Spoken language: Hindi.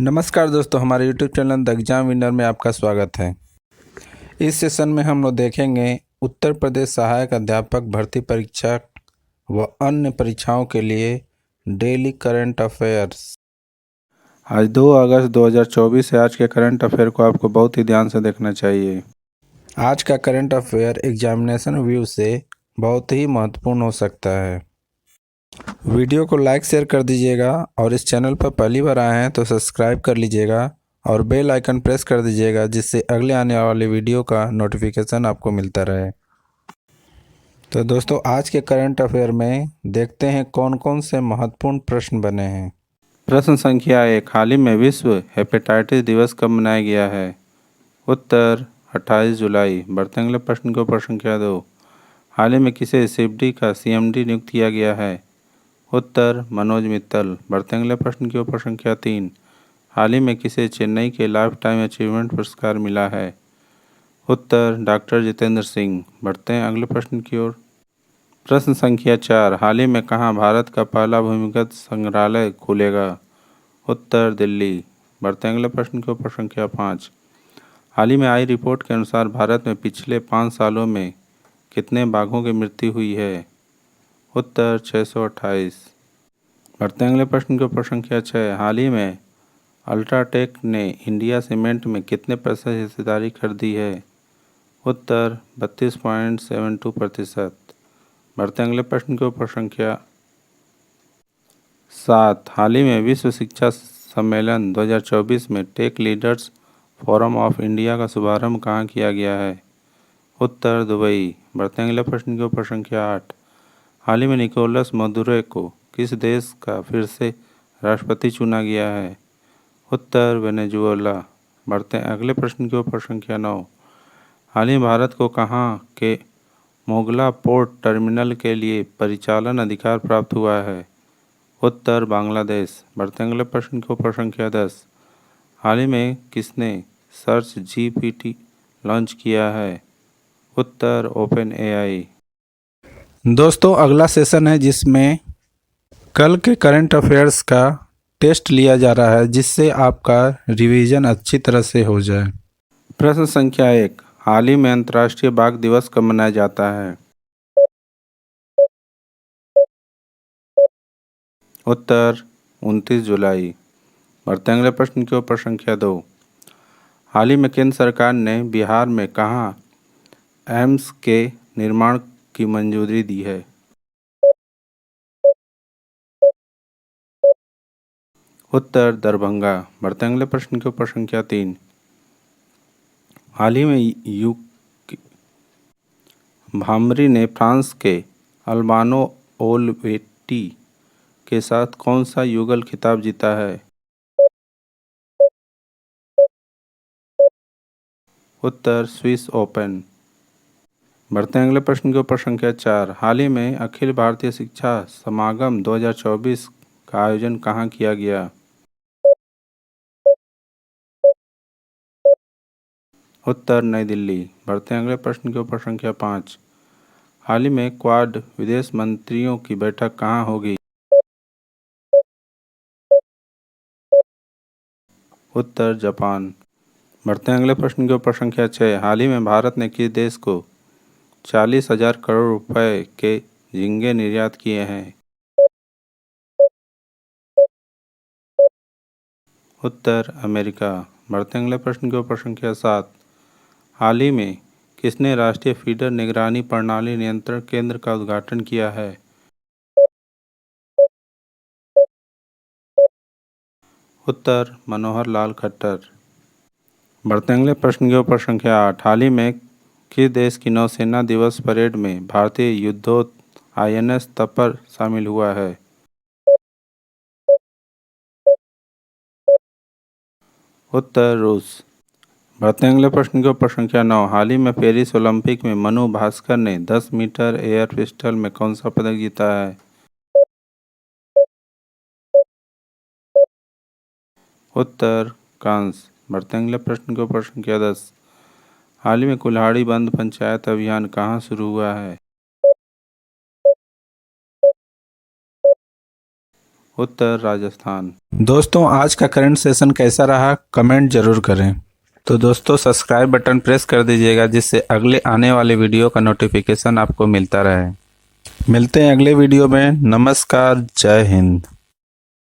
नमस्कार दोस्तों, हमारे YouTube channel the exam winner में आपका स्वागत है। इस सेशन में हम लोग देखेंगे उत्तर प्रदेश सहायक अध्यापक भर्ती परीक्षा व अन्य परीक्षाओं के लिए डेली करंट अफेयर्स। आज 2 अगस्त 2024 है। आज के करंट अफेयर को आपको बहुत ही ध्यान से देखना चाहिए। आज का करंट अफेयर एग्जामिनेशन व्यू से बहुत ही महत्वपूर्ण हो सकता है। वीडियो को लाइक शेयर कर दीजिएगा और इस चैनल पर पहली बार आए हैं तो सब्सक्राइब कर लीजिएगा और बेल आइकन प्रेस कर दीजिएगा, जिससे अगले आने वाले वीडियो का नोटिफिकेशन आपको मिलता रहे। तो दोस्तों, आज के करंट अफेयर में देखते हैं कौन कौन से महत्वपूर्ण प्रश्न बने हैं। प्रश्न संख्या 1, हाल ही में विश्व हेपेटाइटिस दिवस कब मनाया गया है? उत्तर 28 जुलाई। बढ़ते अगले प्रश्न को। प्रश्न संख्या 2, हाल ही में किसे सिफडी का CMD नियुक्त किया गया है? उत्तर मनोज मित्तल। बढ़ते अगले प्रश्न की ओर। प्रश्न संख्या 3, हाल ही में किसे चेन्नई के लाइफ टाइम अचीवमेंट पुरस्कार मिला है? उत्तर डॉक्टर जितेंद्र सिंह। बढ़ते हैं अगले प्रश्न की ओर। प्रश्न संख्या 4, हाल ही में कहाँ भारत का पहला भूमिगत संग्रहालय खुलेगा? उत्तर दिल्ली। बढ़ते हैं अगले प्रश्न की ओर। प्रश्न संख्या 5, हाल ही में आई रिपोर्ट के अनुसार भारत में पिछले 5 सालों में कितने बाघों की मृत्यु हुई है? उत्तर 628। बढ़ते अगले प्रश्न को। प्रश्न संख्या 6, हाल ही में अल्ट्राटेक ने इंडिया सीमेंट में कितने प्रतिशत हिस्सेदारी खरीदी है? उत्तर 32.72%। बढ़ते अगले प्रश्न को। प्रश्न संख्या 7, हाल ही में विश्व शिक्षा सम्मेलन 2024 में tech leaders forum of India का शुभारंभ कहाँ किया गया है? उत्तर दुबई। बढ़ते अगले प्रश्न को। प्रश्न संख्या 8, हाल ही में निकोलस मदुरो को किस देश का फिर से राष्ट्रपति चुना गया है? उत्तर वेनेजुएला। बढ़ते हैं अगले प्रश्न की ओर। प्रश्न संख्या 9, हाल ही भारत को कहाँ के मोगला पोर्ट टर्मिनल के लिए परिचालन अधिकार प्राप्त हुआ है? उत्तर बांग्लादेश। बढ़ते अगले प्रश्न की ओर। प्रश्न संख्या 10, हाल ही में किसने सर्च GPT लॉन्च किया है? उत्तर ओपन AI। दोस्तों, अगला सेशन है जिसमें कल के करंट अफेयर्स का टेस्ट लिया जा रहा है, जिससे आपका रिवीजन अच्छी तरह से हो जाए। प्रश्न संख्या 1, हाल ही में अंतर्राष्ट्रीय बाघ दिवस कब मनाया जाता है? उत्तर 29 जुलाई। बढ़ते अगले प्रश्न की ओर। प्रश्न संख्या 2, हाल ही में केंद्र सरकार ने बिहार में कहाँ एम्स के निर्माण की मंजूरी दी है? उत्तर दरभंगा। बढ़ते अगले प्रश्न की ओर। प्रश्न संख्या 3, हाल ही में भामरी ने फ्रांस के अल्बानो ओलवेटी के साथ कौन सा युगल खिताब जीता है? उत्तर स्विस ओपन। बढ़ते हैं अगले प्रश्न की ओर। प्रश्न संख्या 4, हाल ही में अखिल भारतीय शिक्षा समागम 2024 का आयोजन कहाँ किया गया? उत्तर नई दिल्ली। बढ़ते हैं अगले प्रश्न की ओर। प्रश्न संख्या 5, हाल ही में क्वाड विदेश मंत्रियों की बैठक कहाँ होगी? उत्तर जापान। बढ़ते हैं अगले प्रश्न की ओर। प्रश्न संख्या 6, हाल ही में भारत ने किस देश को 40,000 करोड़ रुपए के झींगे निर्यात किए हैं? उत्तर अमेरिका। बढ़ते हैं अगले प्रश्न की ओर। प्रश्न संख्या 7, हाल ही में किसने राष्ट्रीय फीडर निगरानी प्रणाली नियंत्रण केंद्र का उद्घाटन किया है? उत्तर मनोहर लाल खट्टर। बढ़ते अगले प्रश्न की ओर। प्रश्न संख्या 8, हाल ही में किस देश की नौसेना दिवस परेड में भारतीय युद्धोत INS तपर शामिल हुआ है? उत्तर रूस। बढ़ते अगले प्रश्न की ओर। प्रश्न संख्या 9, हाल ही में पेरिस ओलंपिक में मनु भास्कर ने 10 मीटर एयर पिस्टल में कौन सा पदक जीता है? उत्तर कांस्य। बढ़ते अगले प्रश्न की ओर। प्रश्न संख्या 10, हाल ही में कुल्हाड़ी बंद पंचायत अभियान कहाँ शुरू हुआ है? उत्तर राजस्थान। दोस्तों, आज का करंट सेशन कैसा रहा कमेंट जरूर करें। तो दोस्तों, सब्सक्राइब बटन प्रेस कर दीजिएगा जिससे अगले आने वाले वीडियो का नोटिफिकेशन आपको मिलता रहे। मिलते हैं अगले वीडियो में। नमस्कार, जय हिंद।